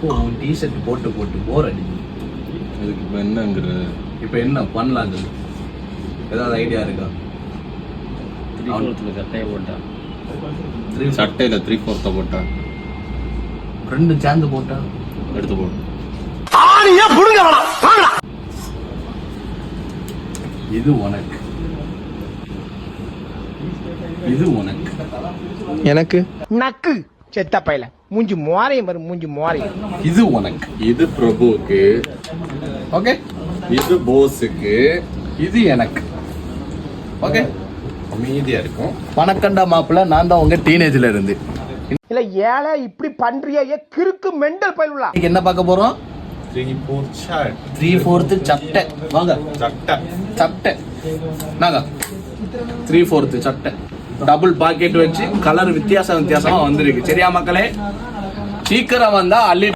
எப்போ உன் டிஷர்ட் போட்டு போட்டு போர் அடிக்கும். இதுக்கு இப்போ என்னங்கிற இப்போ என்ன பண்ணலாங்கிறது ஏதாவது ஐடியா இருக்கா? சட்டையை போட்டா சட்டையில் 3/4 போட்டா ரெண்டும் சேர்ந்து போட்டா எடுத்து போடு. இது உனக்கு, இது உனக்கு, எனக்கு நக்கு செத்த பையல மூஞ்சி மோரையும் பாரு, மூஞ்சி மோரையும். இது உனக்கு, இது பிரபுவுக்கு, ஓகே, இது போஸுக்கு, இது எனக்கு. ஓகே, அமைதியா இருக்கும். வணக்கண்டா மாப்பிள்ள, நான் தான் உங்க டீனேஜ்ல இருந்து. இல்ல ஏழை இப்படி பண்றியே கிறுக்கு மெண்டல் பயிலுலா. இன்னைக்கு என்ன பார்க்க போறோம்? 3/4 ஷர்ட், 3/4 சட்டை. வாங்க, சட்டை சட்டை நாங்க 3/4 சட்டை, டபுள் பாக்கெட் வச்சு கலர் வித்தியாசமா வந்திருக்கு. சரியா மக்களே, சீக்கிரம் வந்தா அள்ளி